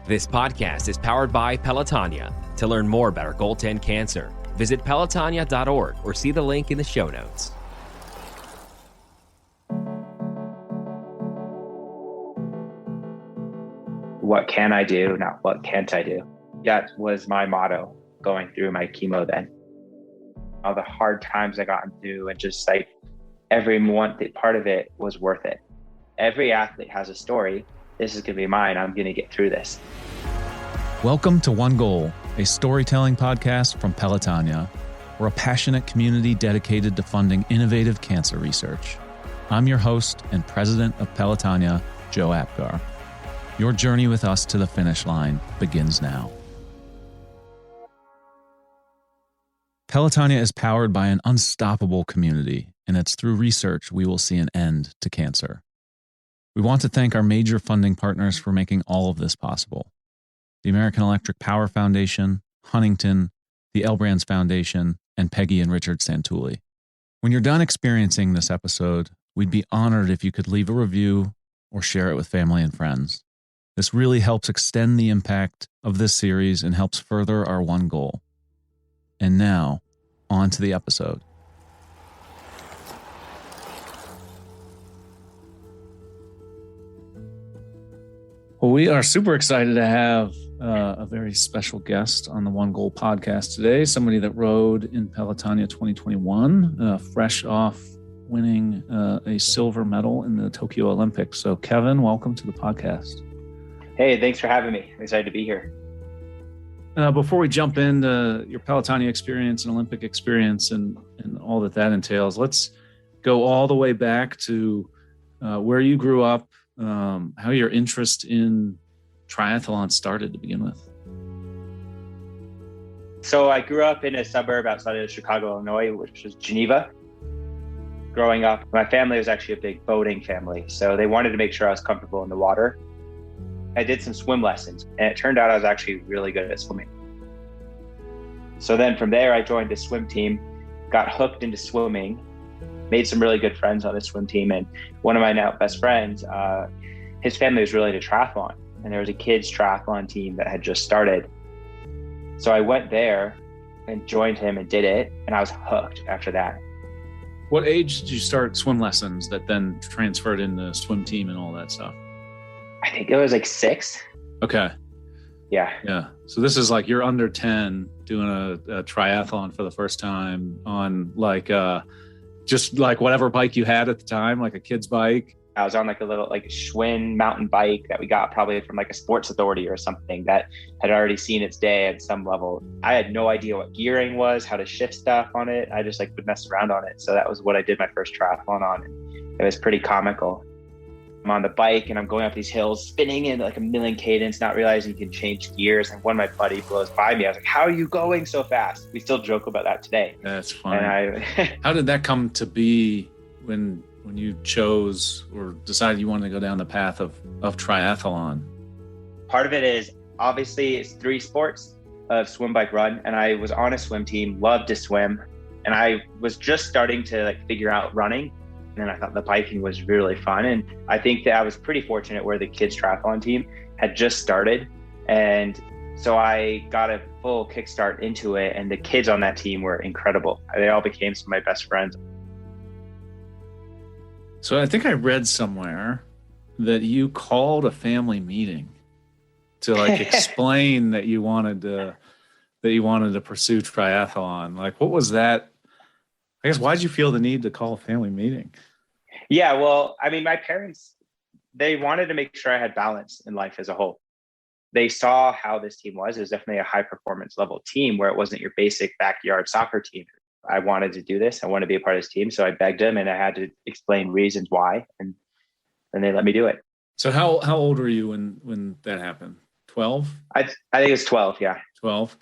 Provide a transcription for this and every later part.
This podcast is powered by Pelotonia. To learn more about our goal 10 cancer, visit pelotonia.org or see the link in the show notes. What can I do? Not what can't I do? That was my motto going through my chemo then. All the hard times I got into and just like every part of it was worth it. Every athlete has a story. This is going to be mine. I'm going to get through this. Welcome to One Goal, a storytelling podcast from Pelotonia. We're a passionate community dedicated to funding innovative cancer research. I'm your host and president of Pelotonia, Joe Apgar. Your journey with us to the finish line begins now. Pelotonia is powered by an unstoppable community, and it's through research we will see an end to cancer. We want to thank our major funding partners for making all of this possible. The American Electric Power Foundation, Huntington, the L Brands Foundation, and Peggy and Richard Santulli. When you're done experiencing this episode, we'd be honored if you could leave a review or share it with family and friends. This really helps extend the impact of this series and helps further our one goal. And now, on to the episode. Well, we are super excited to have a very special guest on the One Goal podcast today, somebody that rode in Pelotonia 2021, fresh off winning a silver medal in the Tokyo Olympics. So, Kevin, welcome to the podcast. Hey, thanks for having me. I'm excited to be here. Before we jump into your Pelotonia experience and Olympic experience and all that entails, let's go all the way back to where you grew up, how your interest in triathlon started to begin with. So I grew up in a suburb outside of Chicago, Illinois, which was Geneva. Growing up, my family was actually a big boating family, so they wanted to make sure I was comfortable in the water. I did some swim lessons, and it turned out I was actually really good at swimming. So then from there, I joined a swim team, got hooked into swimming, made some really good friends on the swim team. And one of my now best friends, his family was really into triathlon, and there was a kids triathlon team that had just started. So I went there and joined him and did it, and I was hooked after that. What age did you start swim lessons that then transferred into swim team and all that stuff? I think it was like 6. Okay. Yeah. So this is like you're under 10 doing a triathlon for the first time on like just like whatever bike you had at the time, like a kid's bike. I was on like a little like Schwinn mountain bike that we got probably from like a Sports Authority or something that had already seen its day at some level. I had no idea what gearing was, how to shift stuff on it. I just like would mess around on it. So that was what I did my first triathlon on. And it was pretty comical. I'm on the bike and I'm going up these hills, spinning in like a million cadence, not realizing you can change gears. And when my buddy blows by me, I was like, how are you going so fast? We still joke about that today. That's funny. How did that come to be when you chose or decided you wanted to go down the path of triathlon? Part of it is obviously it's 3 sports of swim, bike, run. And I was on a swim team, loved to swim. And I was just starting to like figure out running. And I thought the biking was really fun. And I think that I was pretty fortunate where the kids triathlon team had just started. And so I got a full kickstart into it. And the kids on that team were incredible. They all became some of my best friends. So I think I read somewhere that you called a family meeting to like explain that you wanted to pursue triathlon. Like, what was that? I guess, why'd you feel the need to call a family meeting? Yeah, well, I mean, my parents, they wanted to make sure I had balance in life as a whole. They saw how this team was. It was definitely a high performance level team where it wasn't your basic backyard soccer team. I wanted to do this. I wanted to be a part of this team. So I begged them and I had to explain reasons why. And then they let me do it. So how old were you when that happened? 12? I think it's 12. Yeah. 12.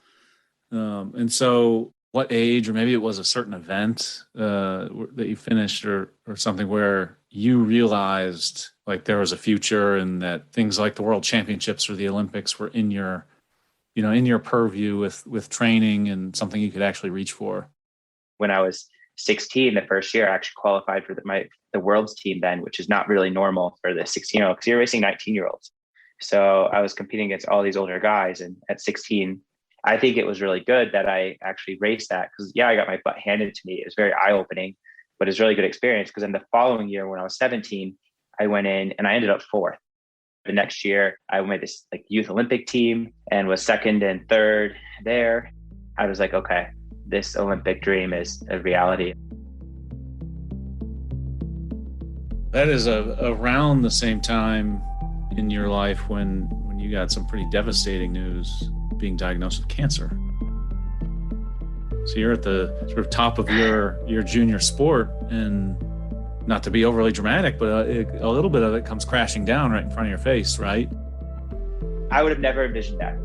And so what age, or maybe it was a certain event that you finished or something where you realized like there was a future and that things like the World Championships or the Olympics were in your purview with training and something you could actually reach for? When I was 16, the first year, I actually qualified for the world's team then, which is not really normal for the 16-year-old because you're racing 19-year-olds. So I was competing against all these older guys. And at 16, I think it was really good that I actually raced that because, yeah, I got my butt handed to me. It was very eye-opening, but it's really good experience because in the following year, when I was 17, I went in and I ended up fourth. The next year, I made this like youth Olympic team and was second and third there. I was like, okay, this Olympic dream is a reality. That is around the same time in your life when you got some pretty devastating news, being diagnosed with cancer. So you're at the sort of top of your junior sport, and not to be overly dramatic, but a little bit of it comes crashing down right in front of your face, right? I would have never envisioned that.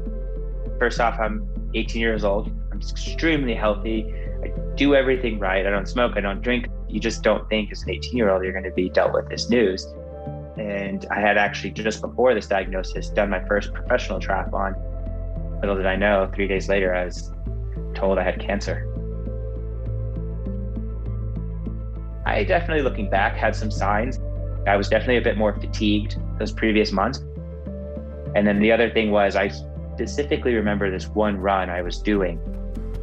First off, I'm 18 years old. I'm extremely healthy. I do everything right. I don't smoke. I don't drink. You just don't think as an 18-year-old you're going to be dealt with this news. And I had actually just before this diagnosis done my first professional triathlon. Little did I know, 3 days later, I was told I had cancer. I definitely, looking back, had some signs. I was definitely a bit more fatigued those previous months. And then the other thing was I specifically remember this one run I was doing.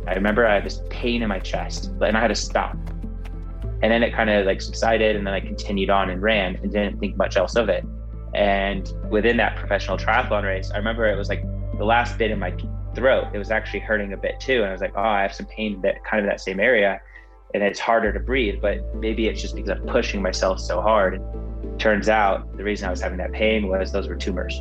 I remember I had this pain in my chest and I had to stop. And then it kind of like subsided, and then I continued on and ran and didn't think much else of it. And within that professional triathlon race, I remember it was like the last bit in my throat. It was actually hurting a bit too. And I was like, oh, I have some pain that kind of that same area. And it's harder to breathe, but maybe it's just because I'm pushing myself so hard. And turns out the reason I was having that pain was those were tumors.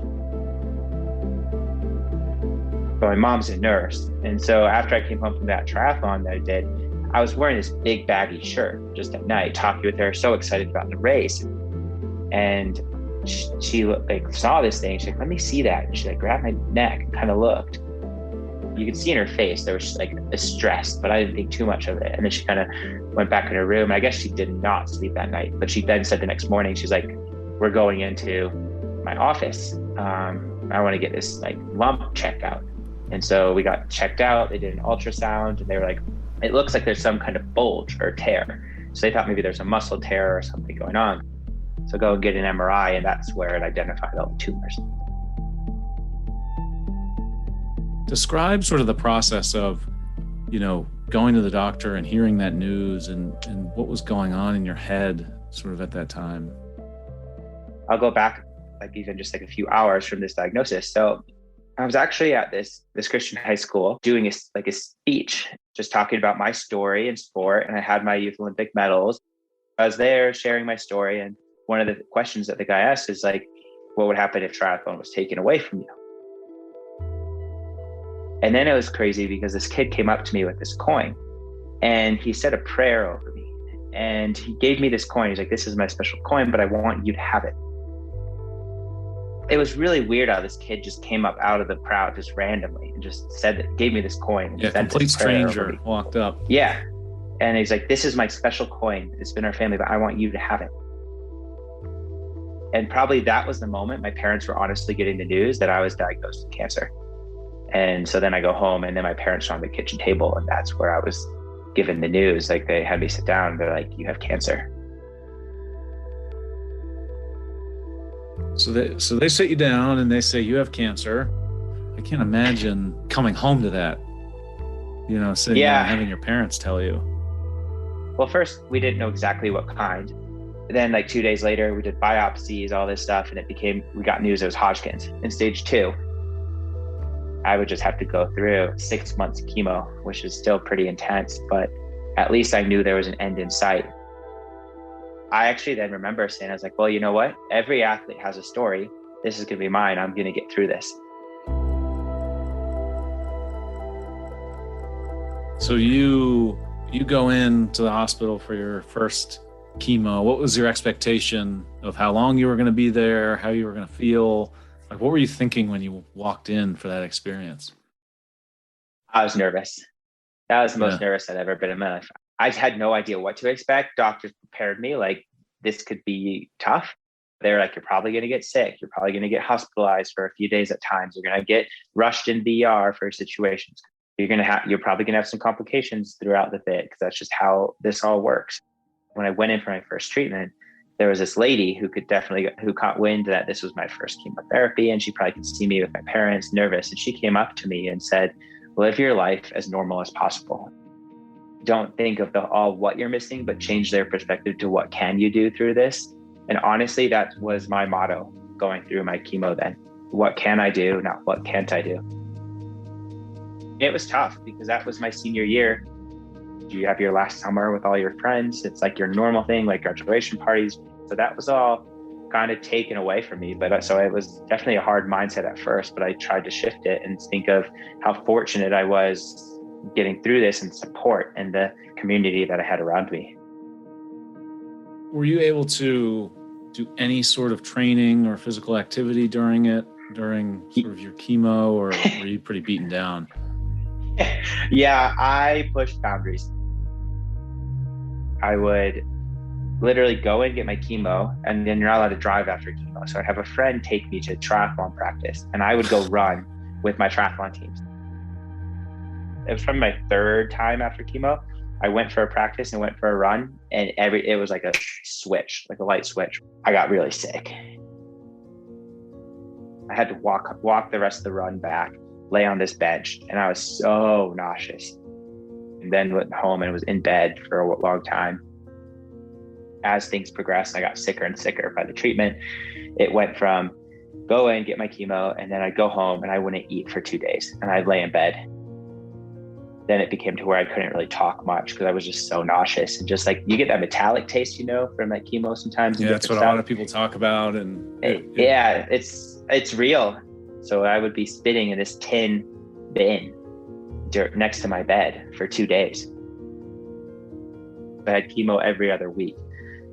But my mom's a nurse. And so after I came home from that triathlon that I did, I was wearing this big baggy shirt just at night, talking with her, so excited about the race. And she like saw this thing. She's like, let me see that. And she like grabbed my neck and kind of looked. You could see in her face, there was like a stress, but I didn't think too much of it. And then she kind of went back in her room. I guess she did not sleep that night, but she then said the next morning, she's like, we're going into my office. I want to get this like lump checked out. And so we got checked out. They did an ultrasound and they were like, it looks like there's some kind of bulge or tear. So they thought maybe there's a muscle tear or something going on. So go and get an MRI, and that's where it identified all the tumors. Describe sort of the process of, going to the doctor and hearing that news and what was going on in your head sort of at that time. I'll go back like even just like a few hours from this diagnosis. So I was actually at this Christian high school doing a speech, just talking about my story in sport. And I had my youth Olympic medals. I was there sharing my story. And one of the questions that the guy asked is like, what would happen if triathlon was taken away from you? And then it was crazy because this kid came up to me with this coin and he said a prayer over me. And he gave me this coin. He's like, this is my special coin, but I want you to have it. It was really weird how this kid just came up out of the crowd just randomly and just said that, gave me this coin. And yeah, complete stranger walked up. Yeah. And he's like, this is my special coin. It's been our family, but I want you to have it. And probably that was the moment my parents were honestly getting the news that I was diagnosed with cancer. And so then I go home and then my parents are on the kitchen table and that's where I was given the news. Like they had me sit down and they're like, you have cancer. So they sit you down and they say, you have cancer. I can't imagine coming home to that, sitting down and having your parents tell you. Well, first we didn't know exactly what kind. Then like 2 days later, we did biopsies, all this stuff. And we got news it was Hodgkin's in stage 2. I would just have to go through 6 months of chemo, which is still pretty intense, but at least I knew there was an end in sight. I actually then remember saying, I was like, well, you know what? Every athlete has a story. This is going to be mine. I'm going to get through this. So you go into the hospital for your first chemo. What was your expectation of how long you were going to be there, how you were going to feel? Like, what were you thinking when you walked in for that experience? I was nervous. That was the most nervous I'd ever been in my life. I had no idea what to expect. Doctors prepared me like this could be tough. They're like, you're probably going to get sick. You're probably going to get hospitalized for a few days at times. You're going to get rushed in VR for situations. You're probably going to have some complications throughout the bit because that's just how this all works. When I went in for my first treatment, there was this lady who caught wind that this was my first chemotherapy, and she probably could see me with my parents nervous. And she came up to me and said, live your life as normal as possible. Don't think of all what you're missing, but change their perspective to what can you do through this. And honestly, that was my motto going through my chemo then. What can I do, not what can't I do? It was tough because that was my senior year. You have your last summer with all your friends. It's like your normal thing, like graduation parties. So that was all kind of taken away from me. But so it was definitely a hard mindset at first, but I tried to shift it and think of how fortunate I was getting through this and support and the community that I had around me. Were you able to do any sort of training or physical activity during sort of your chemo, or were you pretty beaten down? Yeah, I pushed boundaries. I would literally go and get my chemo, and then you're not allowed to drive after chemo. So I'd have a friend take me to triathlon practice, and I would go run with my triathlon teams. It was probably my third time after chemo. I went for a practice and went for a run, and it was like a switch, like a light switch. I got really sick. I had to walk the rest of the run back, lay on this bench, and I was so nauseous. And then went home and was in bed for a long time. As things progressed, I got sicker and sicker by the treatment. It went from go in, get my chemo, and then I'd go home and I wouldn't eat for 2 days, and I'd lay in bed. Then it became to where I couldn't really talk much because I was just so nauseous, and just like you get that metallic taste, from that chemo sometimes. Yeah, that's what a lot of people talk about. And yeah, it's real. So I would be spitting in this tin bin next to my bed for 2 days. I had chemo every other week.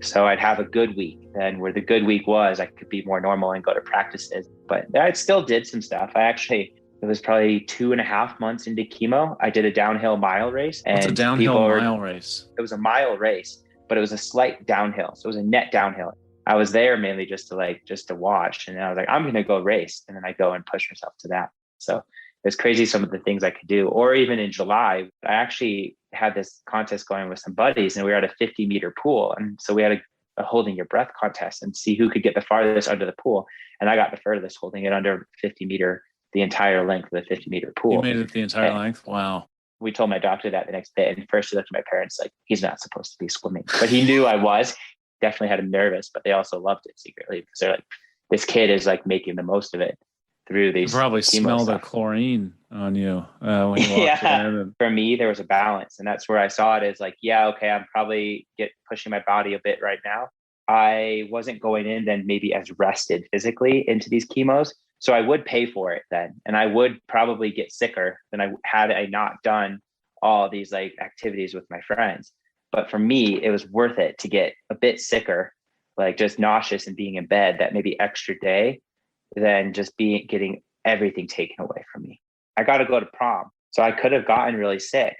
So I'd have a good week. Then where the good week was, I could be more normal and go to practices. But I still did some stuff. It was probably 2.5 months into chemo. I did a downhill mile race. What's a downhill mile race? It was a mile race, but it was a slight downhill. So it was a net downhill. I was there mainly just to watch. And I was like, I'm going to go race. And then I go and push myself to that. So it's crazy some of the things I could do. Or even in July, I actually had this contest going with some buddies, and we were at a 50-meter pool. And so we had a holding your breath contest and see who could get the farthest under the pool. And I got the furthest, holding it under 50-meter, the entire length of the 50-meter pool. You made it the entire length? Wow. We told my doctor that the next day. And first he looked at my parents like, he's not supposed to be swimming. But he knew I was. Definitely had him nervous, but they also loved it secretly because they're like, this kid is like making the most of it through these. You probably smell the chlorine on you when you walked in. For me, there was a balance. And that's where I saw it as like, yeah, okay, I'm probably pushing my body a bit right now. I wasn't going in then maybe as rested physically into these chemos. So I would pay for it then. And I would probably get sicker than I had I not done all these like activities with my friends. But for me, it was worth it to get a bit sicker, like just nauseous and being in bed that maybe extra day than just getting everything taken away from me. I got to go to prom. So I could have gotten really sick.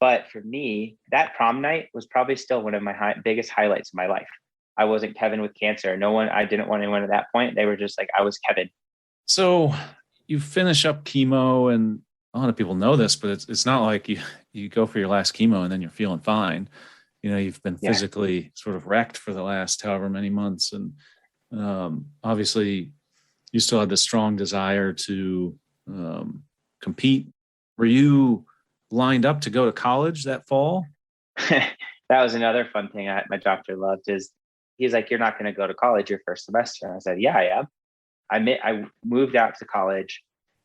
But for me, that prom night was probably still one of my biggest highlights of my life. I wasn't Kevin with cancer. I didn't want anyone at that point. They were just like, I was Kevin. So you finish up chemo, and a lot of people know this, but it's not like you go for your last chemo and then you're feeling fine. You've been physically sort of wrecked for the last however many months. And obviously you still had this strong desire to compete. Were you lined up to go to college that fall? That was another fun thing my doctor loved is he's like, you're not going to go to college your first semester. And I said, yeah, I am. I moved out to college,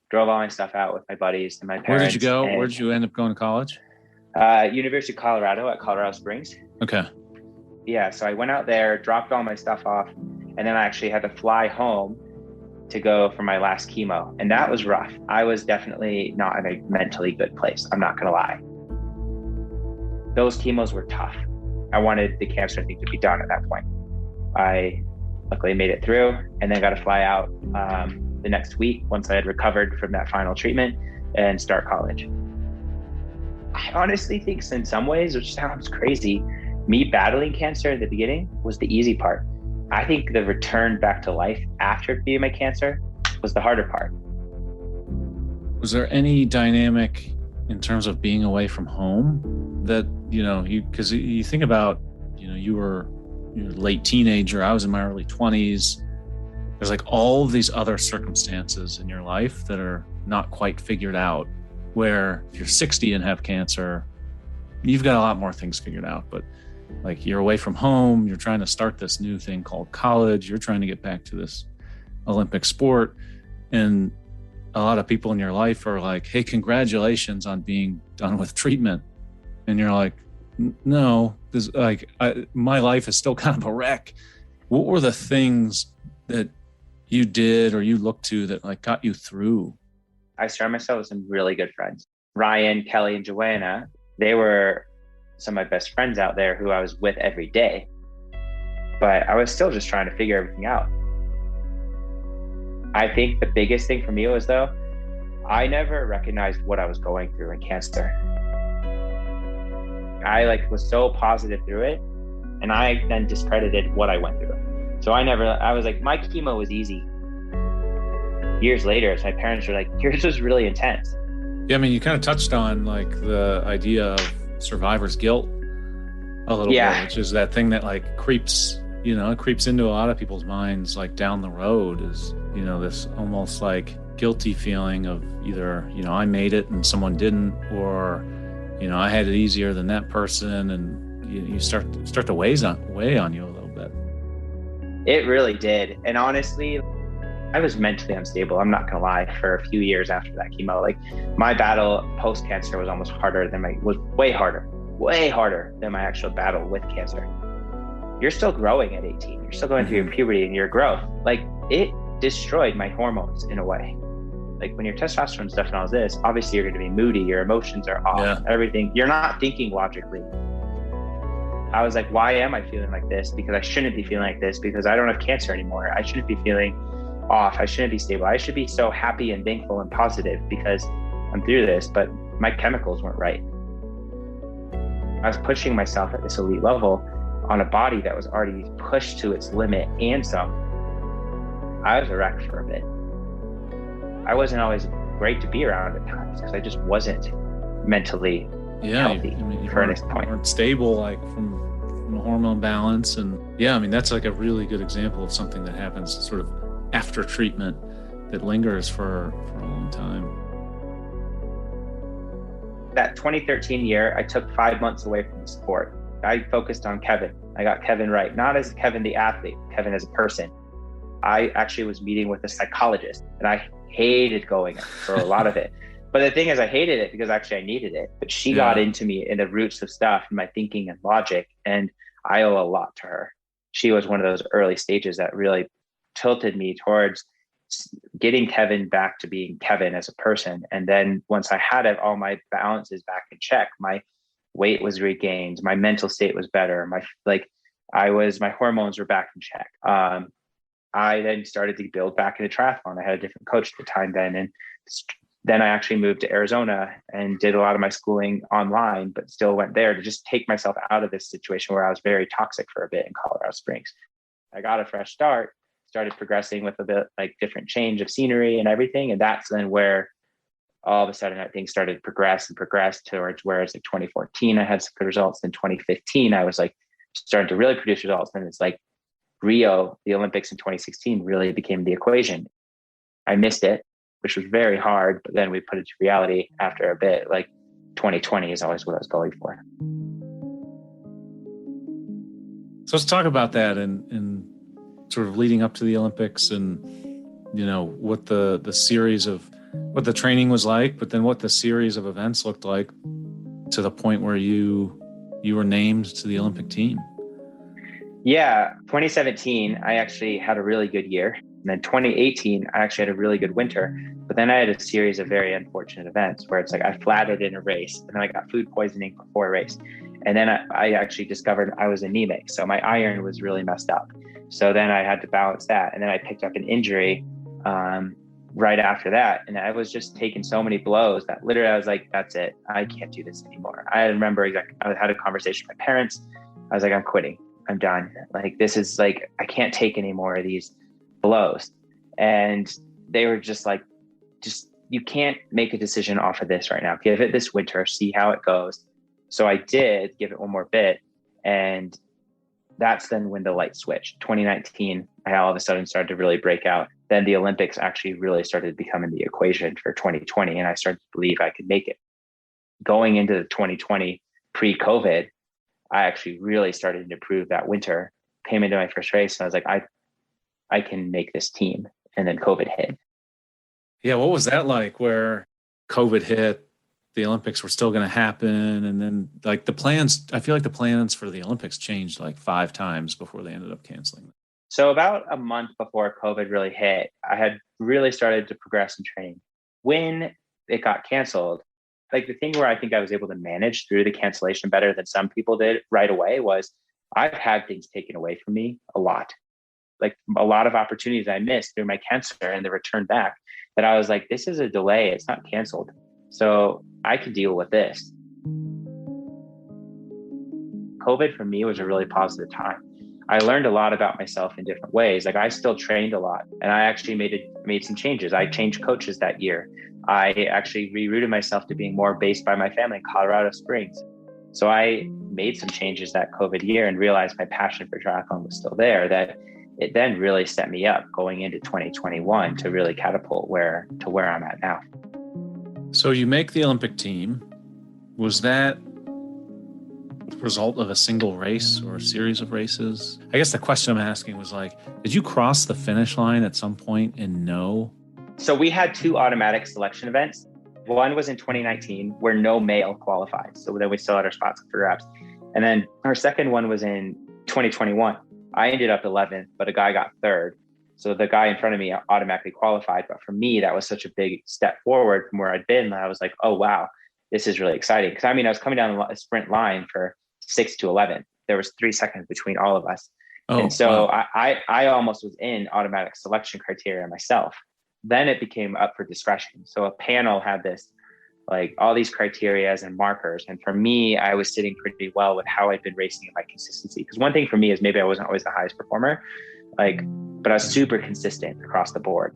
drove all my stuff out with my buddies and my parents. Where did you go? Where did you end up going to college? University of Colorado at Colorado Springs. Okay. Yeah. So I went out there, dropped all my stuff off, and then I actually had to fly home to go for my last chemo. And that was rough. I was definitely not in a mentally good place. I'm not going to lie. Those chemos were tough. I wanted the cancer thing to be done at that point. I luckily made it through and then got to fly out the next week once I had recovered from that final treatment and start college. I honestly think in some ways, which sounds crazy, me battling cancer at the beginning was the easy part. I think the return back to life after beating my cancer was the harder part. Was there any dynamic in terms of being away from home that, because you think about, you were you're a late teenager. I was in my early 20s. There's like all of these other circumstances in your life that are not quite figured out, where if you're 60 and have cancer, you've got a lot more things figured out. But like, you're away from home, you're trying to start this new thing called college, you're trying to get back to this Olympic sport. And a lot of people in your life are like, hey, congratulations on being done with treatment. And you're like, no, this, like, my life is still kind of a wreck. What were the things that you did or you looked to that like got you through? I surrounded myself with some really good friends. Ryan, Kelly, and Joanna, they were some of my best friends out there who I was with every day. But I was still just trying to figure everything out. I think the biggest thing for me was, though, I never recognized what I was going through in cancer. I was so positive through it, and I then discredited what I went through. So I was like, my chemo was easy. Years later, my parents were like, yours was really intense. Yeah, I mean, you kind of touched on like the idea of survivor's guilt a little bit, which is that thing that like creeps into a lot of people's minds, like down the road, is, this almost like guilty feeling of either, I made it and someone didn't, or, I had it easier than that person. And you start to weigh on you a little bit. It really did. And honestly, I was mentally unstable. I'm not gonna lie, for a few years after that chemo. Like, my battle post-cancer was almost way harder than my actual battle with cancer. You're still growing at 18. You're still going through your puberty and your growth. Like, it destroyed my hormones in a way. Like, when your testosterone stuff and all this, obviously you're going to be moody, your emotions are off, everything. You're not thinking logically. I was like, why am I feeling like this? Because I shouldn't be feeling like this, because I don't have cancer anymore. I shouldn't be feeling off. I shouldn't be stable. I should be so happy and thankful and positive because I'm through this, but my chemicals weren't right. I was pushing myself at this elite level on a body that was already pushed to its limit and some. I was a wreck for a bit. I wasn't always great to be around at times because I just wasn't mentally healthy for this point. You weren't stable, like from a hormone balance. And that's like a really good example of something that happens sort of after treatment that lingers for a long time. That 2013 year, I took 5 months away from the sport. I focused on Kevin. I got Kevin right, not as Kevin the athlete, Kevin as a person. I actually was meeting with a psychologist, and I hated going for a lot of it. But the thing is, I hated it because actually I needed it. But she got into me in the roots of stuff and my thinking and logic, and I owe a lot to her. She was one of those early stages that really tilted me towards getting Kevin back to being Kevin as a person. And then once I had all my balances back in check, my weight was regained, my mental state was better, my hormones were back in check. I then started to build back into triathlon. I had a different coach at the time then. And then I actually moved to Arizona and did a lot of my schooling online, but still went there to just take myself out of this situation where I was very toxic for a bit in Colorado Springs. I got a fresh start, started progressing with a bit like different change of scenery and everything. And that's then where all of a sudden things started to progress towards where it's like 2014, I had some good results. In 2015, I was like starting to really produce results. And it's like Rio, the Olympics in 2016 really became the equation. I missed it, which was very hard, but then we put it to reality after a bit. Like 2020 is always what I was going for. So let's talk about that and sort of leading up to the Olympics, and what the series of what the training was like, but then what the series of events looked like to the point where you were named to the Olympic team. Yeah, 2017, I actually had a really good year. And then 2018, I actually had a really good winter. But then I had a series of very unfortunate events where it's like I flatted in a race and then I got food poisoning before a race. And then I actually discovered I was anemic. So my iron was really messed up. So then I had to balance that. And then I picked up an injury right after that. And I was just taking so many blows that literally I was like, that's it. I can't do this anymore. I remember I had a conversation with my parents. I was like, I'm quitting. I'm done. Like, this is like, I can't take any more of these blows. And they were just like, you can't make a decision off of this right now. Give it this winter, see how it goes. So I did give it one more bit. And That's then when the light switched. 2019, I all of a sudden started to really break out. Then the Olympics actually really started becoming the equation for 2020. And I started to believe I could make it. Going into 2020, pre-COVID, I actually really started to improve that winter. Came into my first race and I was like, I can make this team. And then COVID hit. Yeah. What was that like where COVID hit? The Olympics were still going to happen. And then like the plans, I feel like the plans for the Olympics changed like 5 times before they ended up canceling. So about a month before COVID really hit, I had really started to progress in training. When it got canceled, like the thing where I think I was able to manage through the cancellation better than some people did right away was I've had things taken away from me a lot. Like a lot of opportunities I missed through my cancer and the return back that I was like, this is a delay. It's not canceled. So I could deal with this. COVID for me was a really positive time. I learned a lot about myself in different ways. Like I still trained a lot and I actually made some changes. I changed coaches that year. I actually rerouted myself to being more based by my family in Colorado Springs. So I made some changes that COVID year and realized my passion for triathlon was still there, that it then really set me up going into 2021 to really catapult where I'm at now. So you make the Olympic team. Was that the result of a single race or a series of races? I guess the question I'm asking was like, did you cross the finish line at some point and know? So we had 2 automatic selection events. One was in 2019 where no male qualified. So then we still had our spots for grabs. And then our second one was in 2021. I ended up 11th, but a guy got 3rd. So the guy in front of me automatically qualified. But for me, that was such a big step forward from where I'd been. I was like, oh, wow, this is really exciting. Because I mean, I was coming down a sprint line for 6 to 11. There was 3 seconds between all of us. Oh, and so wow. I almost was in automatic selection criteria myself. Then it became up for discretion. So a panel had this, like all these criterias and markers. And for me, I was sitting pretty well with how I'd been racing and my consistency. Because one thing for me is maybe I wasn't always the highest performer, but I was super consistent across the board.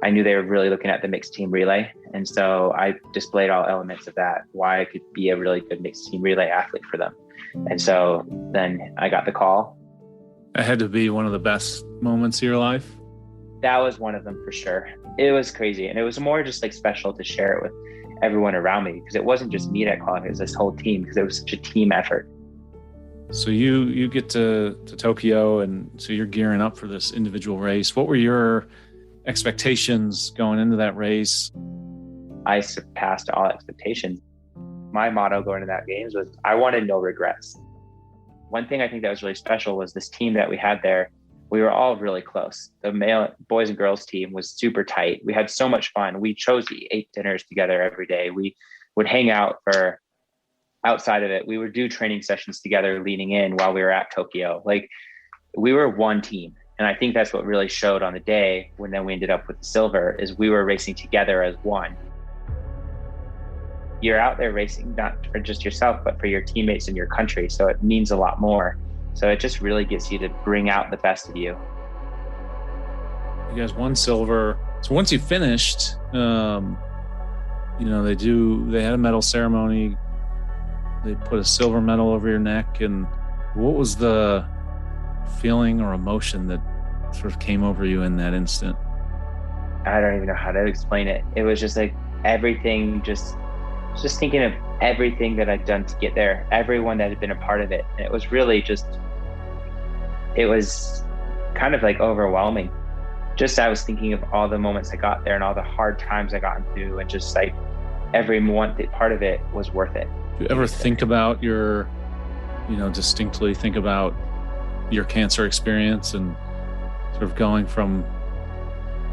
I knew they were really looking at the mixed team relay. And so I displayed all elements of that, why I could be a really good mixed team relay athlete for them. And so then I got the call. It had to be one of the best moments of your life. That was one of them for sure. It was crazy. And it was more just like special to share it with everyone around me because it wasn't just me that qualified, it was this whole team because it was such a team effort. So you get to Tokyo and so you're gearing up for this individual race. What were your expectations going into that race? I surpassed all expectations. My motto going into that games was I wanted no regrets. One thing I think that was really special was this team that we had there. We were all really close. The male boys and girls team was super tight. We had so much fun. We chose to eat dinners together every day. We would hang out for outside of it. We would do training sessions together leading in while we were at Tokyo. Like we were one team. And I think that's what really showed on the day when then we ended up with the silver is we were racing together as one. You're out there racing, not for just yourself, but for your teammates and your country. So it means a lot more. So it just really gets you to bring out the best of you. You guys won silver. So once you finished, they had a medal ceremony. They put a silver medal over your neck. And what was the feeling or emotion that sort of came over you in that instant? I don't even know how to explain it. It was just like everything, just thinking of everything that I'd done to get there, everyone that had been a part of it. And it was really it was kind of like overwhelming. Just I was thinking of all the moments I got there and all the hard times I got through and just like every part of it was worth it. Do you ever think about distinctly think about your cancer experience and sort of going from,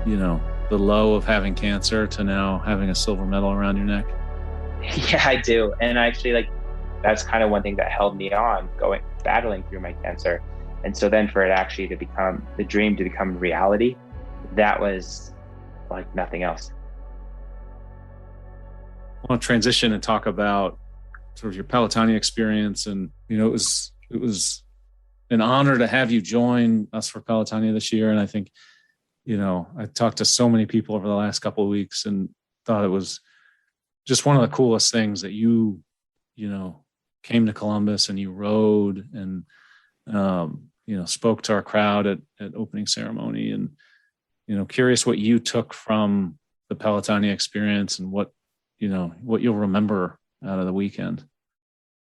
the low of having cancer to now having a silver medal around your neck? Yeah, I do. And actually, that's kind of one thing that held me on battling through my cancer. And so then for it actually to become the dream to become reality, that was like nothing else. I want to transition and talk about sort of your Pelotonia experience. And, it was an honor to have you join us for Pelotonia this year. And I think, I talked to so many people over the last couple of weeks and thought it was just one of the coolest things that you came to Columbus and you rode and, spoke to our crowd at opening ceremony, and, curious what you took from the Pelotonia experience and what you'll remember out of the weekend.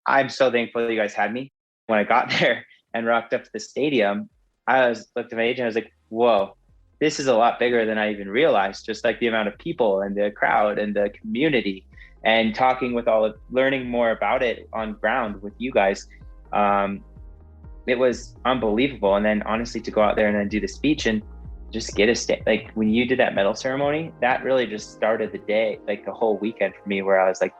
I'm so thankful that you guys had me. When I got there and rocked up to the stadium, looked at my agent, I was like, whoa, this is a lot bigger than I even realized. Just like the amount of people and the crowd and the community, and talking with learning more about it on ground with you guys. It was unbelievable. And then honestly, to go out there and then do the speech and just get like when you did that medal ceremony, that really just started the day, like the whole weekend for me, where I was like,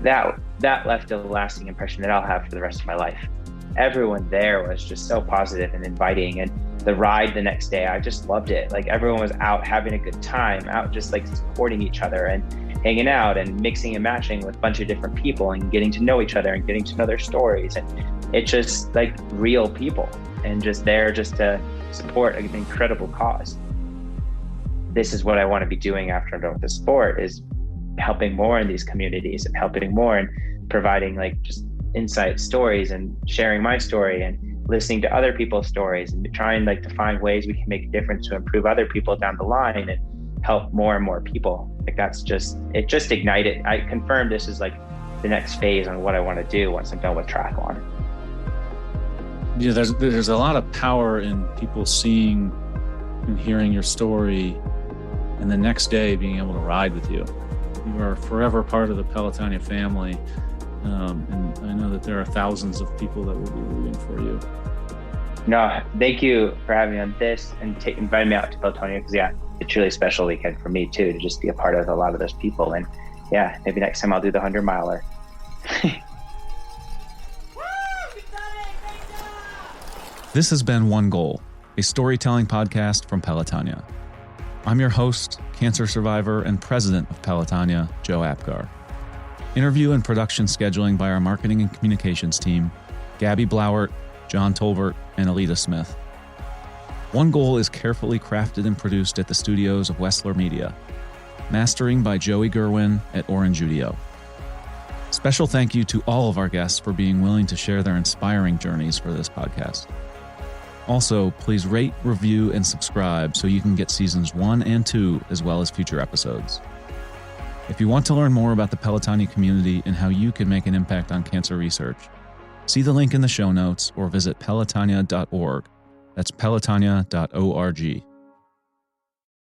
that left a lasting impression that I'll have for the rest of my life. Everyone there was just so positive and inviting, and the ride the next day, I just loved it. Like everyone was out having a good time, out just like supporting each other and hanging out and mixing and matching with a bunch of different people and getting to know each other and getting to know their stories. And it's just like real people and just there just to support an incredible cause. This is what I want to be doing after I'm done with the sport, is helping more in these communities and helping more and providing like just insight stories and sharing my story and listening to other people's stories and trying like to find ways we can make a difference to improve other people down the line and help more and more people. Like it just ignited. I confirmed this is like the next phase on what I want to do once I'm done with triathlon. Yeah, there's a lot of power in people seeing and hearing your story, and the next day being able to ride with you. You are forever part of the Pelotonia family, and I know that there are thousands of people that will be rooting for you. No, thank you for having me on this and inviting me out to Pelotonia, because it's really a special weekend for me too, to just be a part of a lot of those people. And maybe next time I'll do the 100-miler. This has been One Goal, a storytelling podcast from Pelotonia. I'm your host, cancer survivor and president of Pelotonia, Joe Apgar. Interview and production scheduling by our marketing and communications team, Gabby Blauert, John Tolbert, and Alita Smith. One Goal is carefully crafted and produced at the studios of Wessler Media. Mastering by Joey Gerwin at Orange Udio. Special thank you to all of our guests for being willing to share their inspiring journeys for this podcast. Also, please rate, review, and subscribe so you can get seasons 1 and 2 as well as future episodes. If you want to learn more about the Pelotonia community and how you can make an impact on cancer research, see the link in the show notes or visit pelotonia.org. That's pelotonia.org.